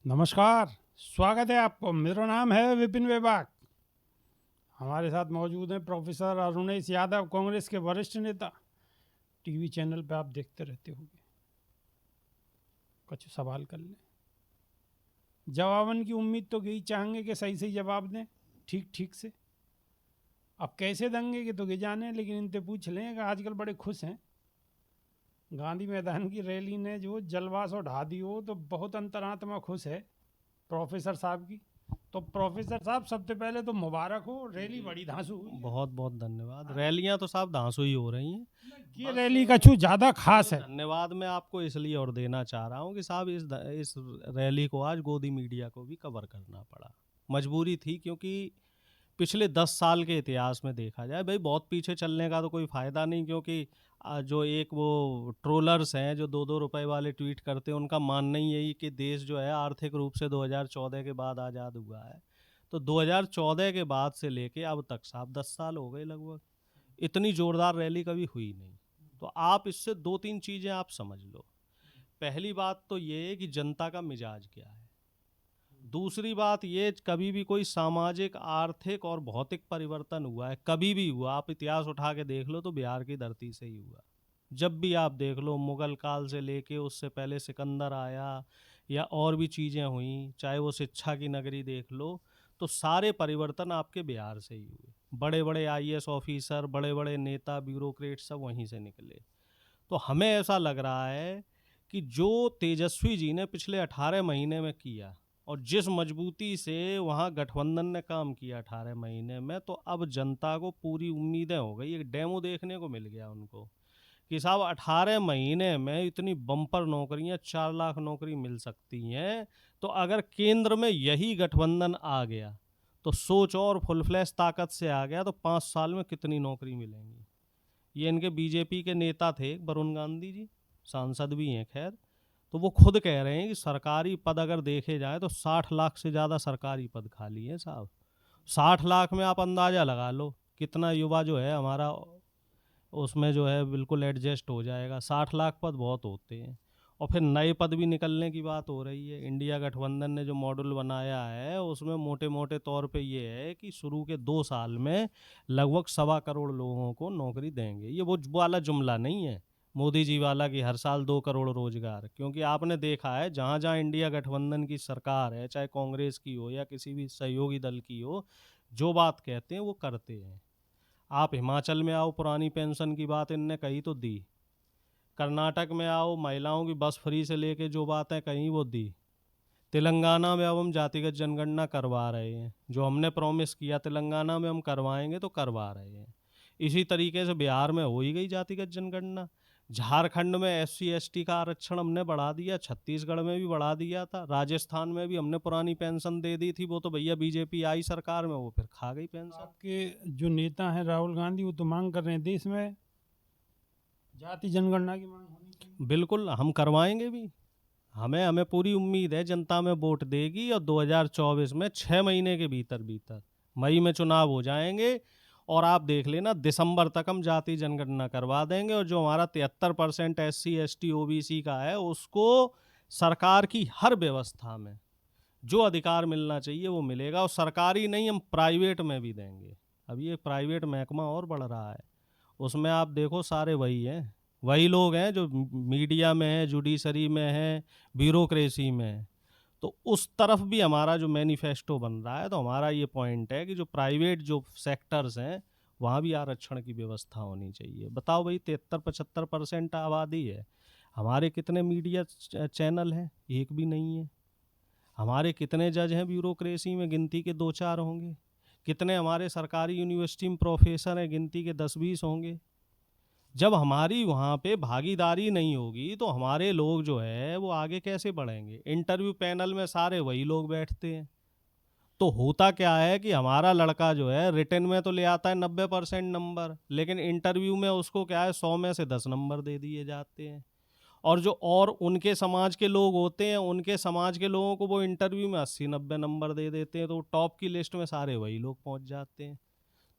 नमस्कार, स्वागत है आपको। मेरा नाम है विपिन वेबाक। हमारे साथ मौजूद हैं प्रोफेसर अरुणेश यादव, कांग्रेस के वरिष्ठ नेता। टीवी चैनल पे आप देखते रहते होंगे। कुछ सवाल कर लें, जवाबन की उम्मीद तो यही चाहेंगे कि सही सही जवाब दें, ठीक ठीक से। अब कैसे देंगे कि तो ये जाने, लेकिन इनसे पूछ लें कि आजकल बड़े खुश हैं। गांधी मैदान की रैली ने जो जलवास ढा दी हो, तो बहुत अंतरात्मा खुश है प्रोफेसर साहब की। तो प्रोफेसर साहब, सबसे पहले तो मुबारक हो, रैली जी, बड़ी धांसू हुई है। बहुत बहुत धन्यवाद। हाँ, रैलियां तो साहब धांसू ही हो रही हैं। ये बस रैली का कुछ ज़्यादा ये खास है। धन्यवाद मैं आपको इसलिए और देना चाह रहा हूँ कि साहब इस रैली को आज गोदी मीडिया को भी कवर करना पड़ा। मजबूरी थी, क्योंकि पिछले 10 साल के इतिहास में देखा जाए, भाई बहुत पीछे चलने का तो कोई फ़ायदा नहीं, क्योंकि जो एक वो ट्रोलर्स हैं जो 2-2 रुपए वाले ट्वीट करते हैं, उनका मानना ही यही कि देश जो है आर्थिक रूप से 2014 के बाद आज़ाद हुआ है। तो 2014 के बाद से लेके अब तक साहब 10 साल हो गए लगभग, इतनी ज़ोरदार रैली कभी हुई नहीं। तो आप इससे 2-3 चीज़ें आप समझ लो। पहली बात तो ये है कि जनता का मिजाज क्या है। दूसरी बात ये, कभी भी कोई सामाजिक, आर्थिक और भौतिक परिवर्तन हुआ है, कभी भी हुआ, आप इतिहास उठा के देख लो तो बिहार की धरती से ही हुआ। जब भी आप देख लो, मुगल काल से लेके उससे पहले सिकंदर आया या और भी चीज़ें हुई, चाहे वो शिक्षा की नगरी देख लो, तो सारे परिवर्तन आपके बिहार से ही हुए। बड़े बड़े आईएएस ऑफिसर, बड़े बड़े नेता, ब्यूरोक्रेट सब वहीं से निकले। तो हमें ऐसा लग रहा है कि जो तेजस्वी जी ने पिछले 18 महीने में किया और जिस मजबूती से वहाँ गठबंधन ने काम किया 18 महीने में, तो अब जनता को पूरी उम्मीदें हो गई। एक डेमो देखने को मिल गया उनको कि साहब 18 महीने में इतनी बम्पर नौकरियां, 4 लाख नौकरी मिल सकती हैं। तो अगर केंद्र में यही गठबंधन आ गया तो सोच, और फुल फ्लैश ताकत से आ गया, तो 5 साल में कितनी नौकरी मिलेंगी। ये इनके बीजेपी के नेता थे वरुण गांधी जी, सांसद भी हैं खैर। तो वो खुद कह रहे हैं कि सरकारी पद अगर देखे जाए तो 60 लाख से ज़्यादा सरकारी पद खाली हैं साहब। 60 लाख में आप अंदाज़ा लगा लो कितना युवा जो है हमारा उसमें जो है बिल्कुल एडजस्ट हो जाएगा। 60 लाख पद बहुत होते हैं। और फिर नए पद भी निकलने की बात हो रही है। इंडिया गठबंधन ने जो मॉडल बनाया है उसमें मोटे मोटे तौर पे ये है कि शुरू के 2 साल में लगभग 1.25 करोड़ लोगों को नौकरी देंगे। ये वो वाला जुमला नहीं है मोदी जी वाला कि हर साल 2 करोड़ रोजगार, क्योंकि आपने देखा है जहाँ जहाँ इंडिया गठबंधन की सरकार है, चाहे कांग्रेस की हो या किसी भी सहयोगी दल की हो, जो बात कहते हैं वो करते हैं। आप हिमाचल में आओ, पुरानी पेंशन की बात इनने कही तो दी। कर्नाटक में आओ, महिलाओं की बस फ्री से लेके जो बातें कहीं वो दी। तेलंगाना में अब हम जातिगत जनगणना करवा रहे हैं, जो हमने प्रॉमिस किया तेलंगाना में हम करवाएंगे तो करवा रहे हैं। इसी तरीके से बिहार में हो ही गई जातिगत जनगणना। झारखंड में एससी एसटी का आरक्षण हमने बढ़ा दिया, छत्तीसगढ़ में भी बढ़ा दिया था, राजस्थान में भी हमने पुरानी पेंशन दे दी थी। वो तो भैया बीजेपी आई सरकार में, वो फिर खा गई पेंशन। आपके जो नेता हैं राहुल गांधी, वो तो मांग कर रहे हैं देश में जाति जनगणना की मांग होनी चाहिए। बिल्कुल हम करवाएंगे भी। हमें हमें पूरी उम्मीद है जनता में वोट देगी और 2024 में 6 महीने के भीतर भीतर मई में चुनाव हो जाएंगे। और आप देख लेना, दिसंबर तक हम जाति जनगणना करवा देंगे। और जो हमारा 73% SC ST OBC का है, उसको सरकार की हर व्यवस्था में जो अधिकार मिलना चाहिए वो मिलेगा। और सरकारी नहीं, हम प्राइवेट में भी देंगे। अभी एक प्राइवेट महकमा और बढ़ रहा है, उसमें आप देखो सारे वही हैं, वही लोग हैं जो मीडिया में हैं, जुडिशरी में हैं, ब्यूरोक्रेसी में हैं। तो उस तरफ भी हमारा जो मैनिफेस्टो बन रहा है, तो हमारा ये पॉइंट है कि जो प्राइवेट जो सेक्टर्स हैं वहाँ भी आरक्षण की व्यवस्था होनी चाहिए। बताओ भाई, 73-75% आबादी है, हमारे कितने मीडिया चैनल हैं? एक भी नहीं है। हमारे कितने जज हैं ब्यूरोक्रेसी में? गिनती के 2-4 होंगे। कितने हमारे सरकारी यूनिवर्सिटी में प्रोफेसर हैं? गिनती के 10-20 होंगे। जब हमारी वहाँ पे भागीदारी नहीं होगी तो हमारे लोग जो है वो आगे कैसे बढ़ेंगे? इंटरव्यू पैनल में सारे वही लोग बैठते हैं। तो होता क्या है कि हमारा लड़का जो है रिटर्न में तो ले आता है 90% नंबर, लेकिन इंटरव्यू में उसको क्या है, 100 में से 10 नंबर दे दिए जाते हैं। और जो और उनके समाज के लोग होते हैं, उनके समाज के लोगों को वो इंटरव्यू में 80-90 नंबर दे देते हैं। तो टॉप की लिस्ट में सारे वही लोग पहुंच जाते हैं।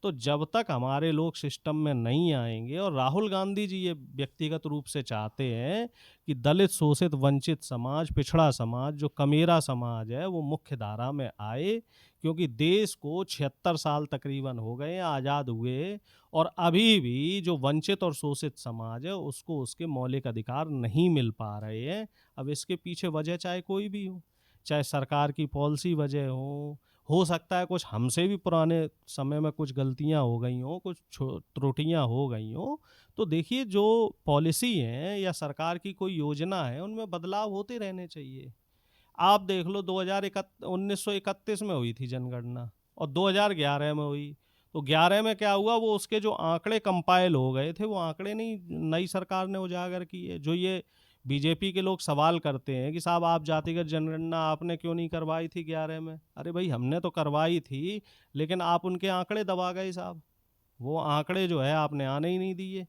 तो जब तक हमारे लोग सिस्टम में नहीं आएंगे, और राहुल गांधी जी ये व्यक्तिगत रूप से चाहते हैं कि दलित, शोषित, वंचित समाज, पिछड़ा समाज, जो कमेरा समाज है, वो मुख्य धारा में आए, क्योंकि देश को 76 साल तकरीबन हो गए आज़ाद हुए, और अभी भी जो वंचित और शोषित समाज है उसको उसके मौलिक अधिकार नहीं मिल पा रहे हैं। अब इसके पीछे वजह चाहे कोई भी हो, चाहे सरकार की पॉलिसी वजह हो सकता है कुछ हमसे भी पुराने समय में कुछ गलतियां हो गई हों, कुछ त्रुटियां हो गई हों। तो देखिए, जो पॉलिसी है या सरकार की कोई योजना है, उनमें बदलाव होते रहने चाहिए। आप देख लो 1931 में हुई थी जनगणना, और 2011 में हुई। तो 11 में क्या हुआ, वो उसके जो आंकड़े कंपाइल हो गए थे, वो आंकड़े नहीं नई सरकार ने उजागर किए। जो ये बीजेपी के लोग सवाल करते हैं कि साहब आप जातिगत जनगणना आपने क्यों नहीं करवाई थी 11 में, अरे भाई हमने तो करवाई थी, लेकिन आप उनके आंकड़े दबा गए साहब। वो आंकड़े जो है आपने आने ही नहीं दिए।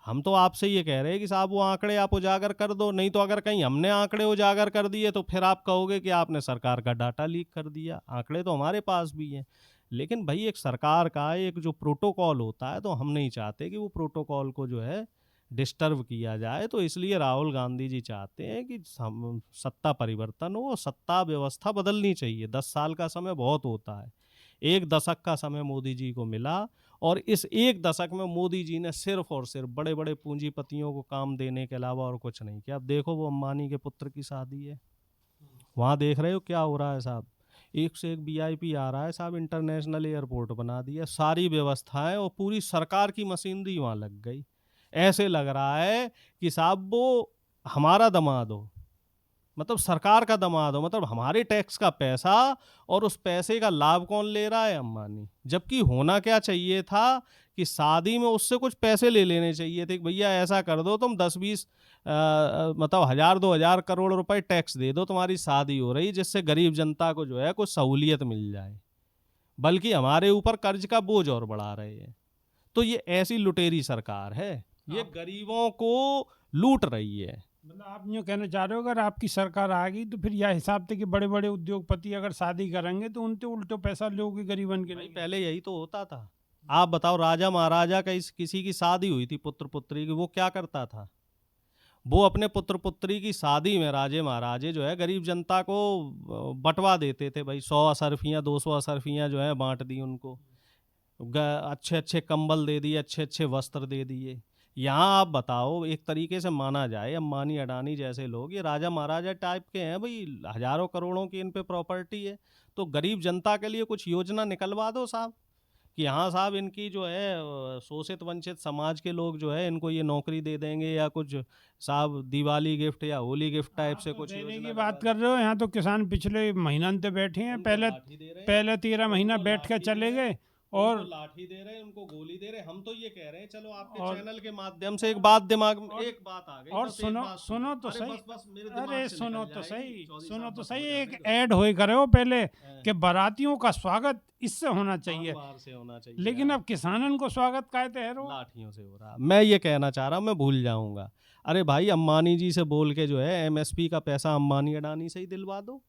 हम तो आपसे ये कह रहे हैं कि साहब वो आंकड़े आप उजागर कर दो, नहीं तो अगर कहीं हमने आंकड़े उजागर कर दिए तो फिर आप कहोगे कि आपने सरकार का डाटा लीक कर दिया। आंकड़े तो हमारे पास भी हैं, लेकिन भाई एक सरकार का एक जो प्रोटोकॉल होता है, तो हम नहीं चाहते कि वो प्रोटोकॉल को जो है डिस्टर्ब किया जाए। तो इसलिए राहुल गांधी जी चाहते हैं कि सत्ता परिवर्तन हो, सत्ता व्यवस्था बदलनी चाहिए। 10 साल का समय बहुत होता है, 1 दशक का समय मोदी जी को मिला, और इस 1 दशक में मोदी जी ने सिर्फ और सिर्फ बड़े बड़े पूंजीपतियों को काम देने के अलावा और कुछ नहीं किया। अब देखो, वो अंबानी के पुत्र की शादी है, वहाँ देख रहे हो क्या हो रहा है साहब। एक से एक वीआईपी आ रहा है साहब, इंटरनेशनल एयरपोर्ट बना दिया, सारी व्यवस्थाएं और पूरी सरकार की मशीनरी वहाँ लग गई। ऐसे लग रहा है कि साहब वो हमारा दामाद हो, मतलब सरकार का दामाद हो, मतलब हमारे टैक्स का पैसा, और उस पैसे का लाभ कौन ले रहा है, अंबानी। जबकि होना क्या चाहिए था कि शादी में उससे कुछ पैसे ले लेने चाहिए थे कि भैया ऐसा कर दो, तुम 10-20 मतलब 1,000-2,000 करोड़ रुपए टैक्स दे दो, तुम्हारी शादी हो रही, जिससे गरीब जनता को जो है कुछ सहूलियत मिल जाए। बल्कि हमारे ऊपर कर्ज का बोझ और बढ़ा रहे हैं। तो ये ऐसी लुटेरी सरकार है, ये गरीबों को लूट रही है। मतलब आप यूँ कहना चाह रहे हो, अगर आपकी सरकार आ गई तो फिर यह हिसाब थे कि बड़े बड़े उद्योगपति अगर शादी करेंगे तो उनसे उल्टो पैसा लोगे गरीबन के भाई लिए। पहले यही तो होता था। आप बताओ, राजा महाराजा का किसी की शादी हुई थी पुत्र पुत्री की, वो क्या करता था, वो अपने पुत्र पुत्री की शादी में राजे महाराजे जो है गरीब जनता को बंटवा देते थे। भाई 100 असरफियाँ 200 असरफियाँ जो है बांट दी उनको, अच्छे अच्छे कंबल दे दिए, अच्छे अच्छे वस्त्र दे दिए। यहाँ आप बताओ, एक तरीके से माना जाए अंबानी अडानी जैसे लोग ये राजा महाराजा टाइप के हैं, भाई हजारों करोड़ों की इन पे प्रॉपर्टी है, तो गरीब जनता के लिए कुछ योजना निकलवा दो साहब, कि हाँ साहब इनकी जो है शोषित वंचित समाज के लोग जो है इनको ये नौकरी दे देंगे, या कुछ साहब दिवाली गिफ्ट या होली गिफ्ट टाइप से कुछ देने योजना की बात कर रहे हो, यहाँ तो किसान पिछले महीना से बैठे हैं, पहले 13 महीना बैठ कर चले गए, और उनको लाठी दे रहे हैं, उनको गोली दे रहे हैं। हम तो ये कह रहे हैं, चलो आपके और चैनल के माध्यम से एक बात दिमाग में, एक बात आ गई, और बस एक सुनो बात सुनो तो अरे सही, बस मेरे दिमाग अरे से सुनो निकल तो जाएगी, सही, चौधरी सुनो साहब तो बस सही, हो एक जाने दो। ऐड होए करे हो पहले हैं। कि बारातियों का स्वागत इससे होना चाहिए, बार से होना चाहिए, लेकिन हाँ। अब किसानन को स्वागत कहते हैं रो। लाठियों से हो रहा। मैं ये कहना चाह रहा हूँ, मैं भूल जाऊंगा, अरे भाई अंबानी जी से बोल के जो है एमएसपी का पैसा अंबानी अडानी से ही दिलवा दो।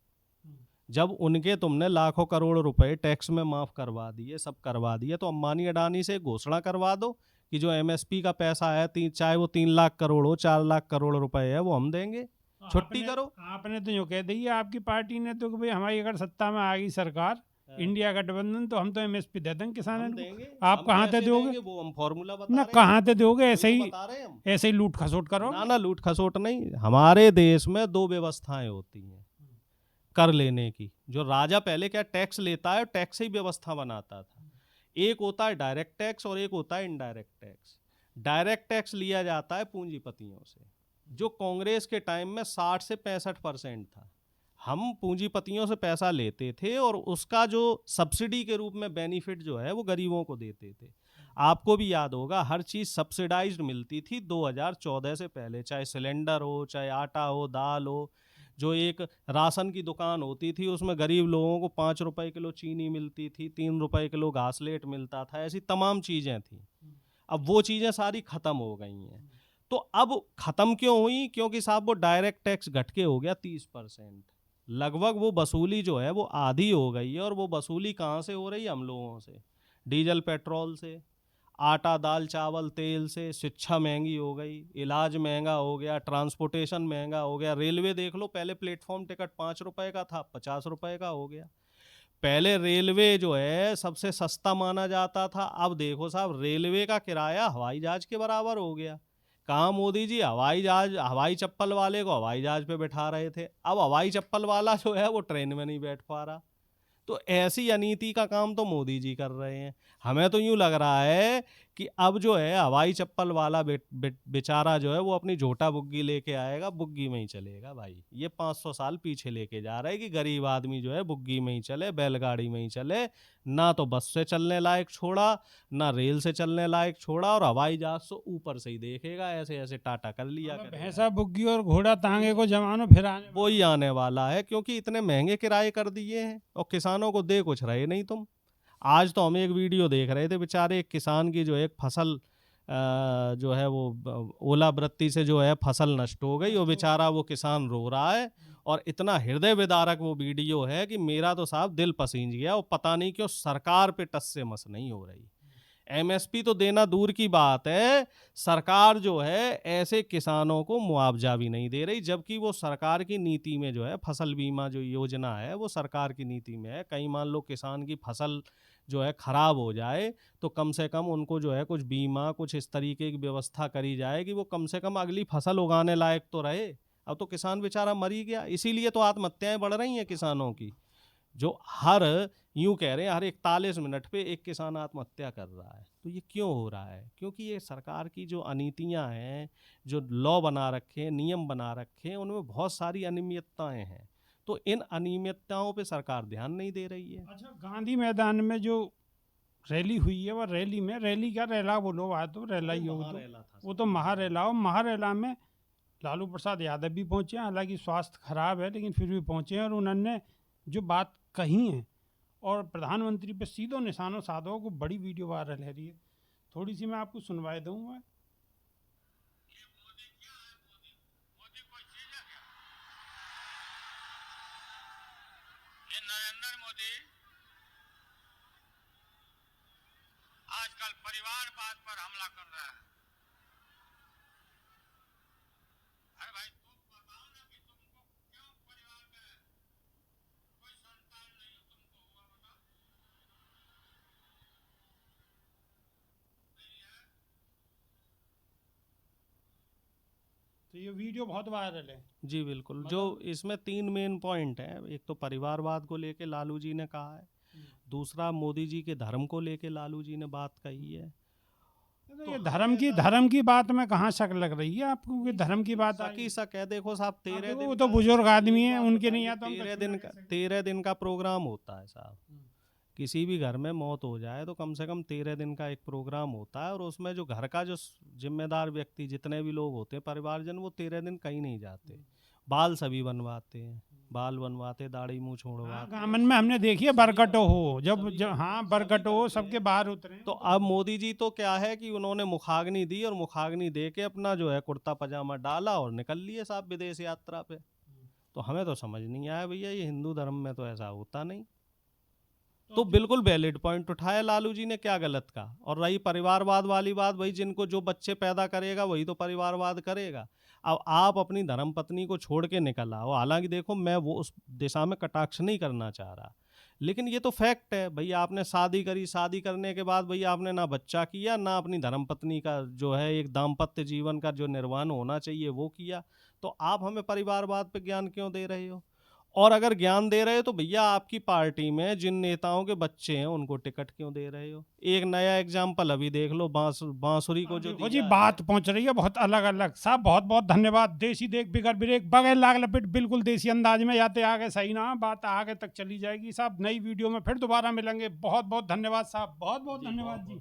जब उनके तुमने लाखों करोड़ रुपए टैक्स में माफ करवा दिए, सब करवा दिए, तो अंबानी अडानी से घोषणा करवा दो कि जो एमएसपी का पैसा है, चाहे वो 3 लाख करोड़ हो, 4 लाख करोड़ रुपए है, वो हम देंगे, छुट्टी करो। आपने तो यूँ कह दी आपकी पार्टी ने तो कि भाई हमारी अगर सत्ता में आ गई सरकार, इंडिया गठबंधन, तो हम तो एमएसपी दे देंगे किसानों को। देंगे, आप हम कहाँ से कैसे दोगे? देंगे, वो हम फॉर्मूला बता ना रहे हैं, कहाँ से दोगे? वही ऐसे तो ही बता रहे हैं हम। ऐसे ही लूट खसोट करो। ना लूट खसोट नहीं, हमारे देश में 2 व्यवस्थाएं होती हैं कर लेने की। जो राजा पहले क्या टैक्स लेता है, टैक्स ही व्यवस्था बनाता था। एक होता है डायरेक्ट टैक्स और एक होता है इनडायरेक्ट टैक्स। डायरेक्ट टैक्स लिया जाता है पूंजीपतियों से, जो कांग्रेस के टाइम में 60 से 65% था। हम पूंजीपतियों से पैसा लेते थे और उसका जो सब्सिडी के रूप में बेनिफिट जो है वो गरीबों को देते थे। आपको भी याद होगा, हर चीज़ सब्सिडाइज्ड मिलती थी 2014 से पहले, चाहे सिलेंडर हो, चाहे आटा हो, दाल हो। जो एक राशन की दुकान होती थी उसमें गरीब लोगों को 5 रुपए किलो चीनी मिलती थी, 3 रुपए किलो घासलेट मिलता था, ऐसी तमाम चीज़ें थी। अब वो चीज़ें सारी ख़त्म हो गई हैं। तो अब ख़त्म क्यों हुई? क्योंकि साहब वो डायरेक्ट टैक्स घट के हो गया 30%। लगभग वो वसूली जो है वो आधी हो गई है, और वो वसूली कहाँ से हो रही है? हम लोगों से। डीजल पेट्रोल से, आटा दाल चावल तेल से, शिक्षा महंगी हो गई, इलाज महंगा हो गया, ट्रांसपोर्टेशन महंगा हो गया। रेलवे देख लो, पहले प्लेटफॉर्म टिकट 5 रुपए का था, 50 रुपए का हो गया। पहले रेलवे जो है सबसे सस्ता माना जाता था, अब देखो साहब रेलवे का किराया हवाई जहाज के बराबर हो गया। कहाँ मोदी जी हवाई चप्पल वाले को हवाई जहाज पे बैठा रहे थे, अब हवाई चप्पल वाला जो है वो ट्रेन में नहीं बैठ पा रहा। तो ऐसी अनीति का काम तो मोदी जी कर रहे हैं। हमें तो यूं लग रहा है कि अब जो है हवाई चप्पल वाला बेचारा जो है वो अपनी झोटा बुग्गी लेके आएगा, बुग्गी में ही चलेगा भाई। ये 500 साल पीछे लेके जा रहा है कि गरीब आदमी जो है बुग्गी में ही चले, बैलगाड़ी में ही चले, ना तो बस से चलने लायक छोड़ा, ना रेल से चलने लायक छोड़ा, और हवाई जहाज तो ऊपर से ही देखेगा, ऐसे ऐसे टाटा कर लिया करेगा। भैंसा बुग्गी और घोड़ा तांगे को जमानो फिर आने वो ही आने वाला है, क्योंकि इतने महंगे किराए कर दिए हैं और किसानों को दे कुछ रहे नहीं तुम। आज तो हम एक वीडियो देख रहे थे, बेचारे एक किसान की जो एक फसल जो है वो ओलावृष्टि से जो है फसल नष्ट हो गई, और बेचारा वो किसान रो रहा है, और इतना हृदय विदारक वो वीडियो है कि मेरा तो साहब दिल पसीज गया। और पता नहीं क्यों सरकार पे टस से मस नहीं हो रही। एमएसपी तो देना दूर की बात है, सरकार जो है ऐसे किसानों को मुआवजा भी नहीं दे रही, जबकि वो सरकार की नीति में जो है फसल बीमा जो योजना है वो सरकार की नीति में है। कहीं मान लो किसान की फसल जो है खराब हो जाए तो कम से कम उनको जो है कुछ बीमा, कुछ इस तरीके की व्यवस्था करी जाए कि वो कम से कम अगली फसल उगाने लायक तो रहे। अब तो किसान बेचारा मर ही गया। इसीलिए तो आत्महत्याएं बढ़ रही हैं किसानों की, जो यूं कह रहे हैं हर 41 मिनट पे एक किसान आत्महत्या कर रहा है। तो ये क्यों हो रहा है? क्योंकि ये सरकार की जो अनीतियां हैं, जो लॉ बना रखे हैं, नियम बना रखे हैं, उनमें बहुत सारी अनियमितताएं हैं। तो इन अनियमितताओं पे सरकार ध्यान नहीं दे रही है। अच्छा, गांधी मैदान में जो रैली हुई है, वो रैली क्या रैला बोलो, वह तो रैला ही हो, वो तो महारैला हो। महारैला में लालू प्रसाद यादव भी पहुंचे हैं, हालांकि स्वास्थ्य खराब है लेकिन फिर भी पहुंचे हैं, और उन्होंने जो बात कही है और प्रधानमंत्री पे सीधो निशानो साधो को बड़ी वीडियो वायरल है रही है। थोड़ी सी मैं आपको सुनवाई दूंगा। नरेंद्र मोदी आजकल परिवारवाद पर हमला कर रहा है। अरे भाई तुम बताओ ना कि तुमको क्यों परिवार में कोई संतान नहीं तुमको हुआ, बताओ। नहीं है। तो ये वीडियो बहुत वायरल है। जी बिल्कुल। जो इसमें 3 मेन पॉइंट हैं, एक तो परिवारवाद को लेके लालू जी ने कहा है, दूसरा मोदी जी के धर्म को लेके लालू जी ने बात कही है। तो ये धर्म की बात में कहाँ शक लग रही है आपको कि धर्म की बात सकी शक है। देखो साहब 13 दिन वो तो बुजुर्ग आदमी है, उनके नहीं आता। 13 दिन का प्रोग्राम होता है साहब। किसी भी घर में मौत हो जाए तो कम से कम 13 दिन का एक प्रोग्राम होता है, और उसमें जो घर का जो जिम्मेदार व्यक्ति, जितने भी लोग होते हैं परिवारजन, वो 13 दिन कहीं नहीं जाते। बाल सभी बनवाते हैं, बाल बनवाते, दाढ़ी मुंह छोड़वाते। गामन में हमने देखी है, बरकटो हो, जब हाँ बरकटो हो, सबके बाहर उतरे। तो अब मोदी जी तो क्या है कि उन्होंने मुखाग्नि दी, और मुखाग्नि दे के अपना जो है कुर्ता पजामा डाला और निकल लिए साहब विदेश यात्रा पे। तो हमें तो समझ नहीं आया भैया, ये हिंदू धर्म में तो ऐसा होता नहीं। तो बिल्कुल वैलिड पॉइंट उठाया लालू जी ने, क्या गलत कहा। और रही परिवारवाद वाली बात, भाई जिनको जो बच्चे पैदा करेगा वही तो परिवारवाद करेगा। अब आप अपनी धर्मपत्नी को छोड़ के निकल आओ, हालांकि देखो मैं वो उस दिशा में कटाक्ष नहीं करना चाह रहा, लेकिन ये तो फैक्ट है भैया, आपने शादी करी, शादी करने के बाद भैया आपने ना बच्चा किया, ना अपनी धर्मपत्नी का जो है एक दाम्पत्य जीवन का जो निर्वहन होना चाहिए वो किया। तो आप हमें परिवारवाद पे ज्ञान क्यों दे रहे हो? और अगर ज्ञान दे रहे हो तो भैया आपकी पार्टी में जिन नेताओं के बच्चे हैं उनको टिकट क्यों दे रहे हो? एक नया एग्जाम्पल अभी देख लो, बांसुरी को जो जी बात पहुंच रही है बहुत अलग अलग। साहब बहुत बहुत धन्यवाद। देसी देख बिगर ब्रेक बगैर लाग लपेट, बिल्कुल देसी अंदाज में जाते आगे, सही ना बात आगे तक चली जाएगी। साहब नई वीडियो में फिर दोबारा मिलेंगे। बहुत बहुत धन्यवाद साहब, बहुत बहुत धन्यवाद जी।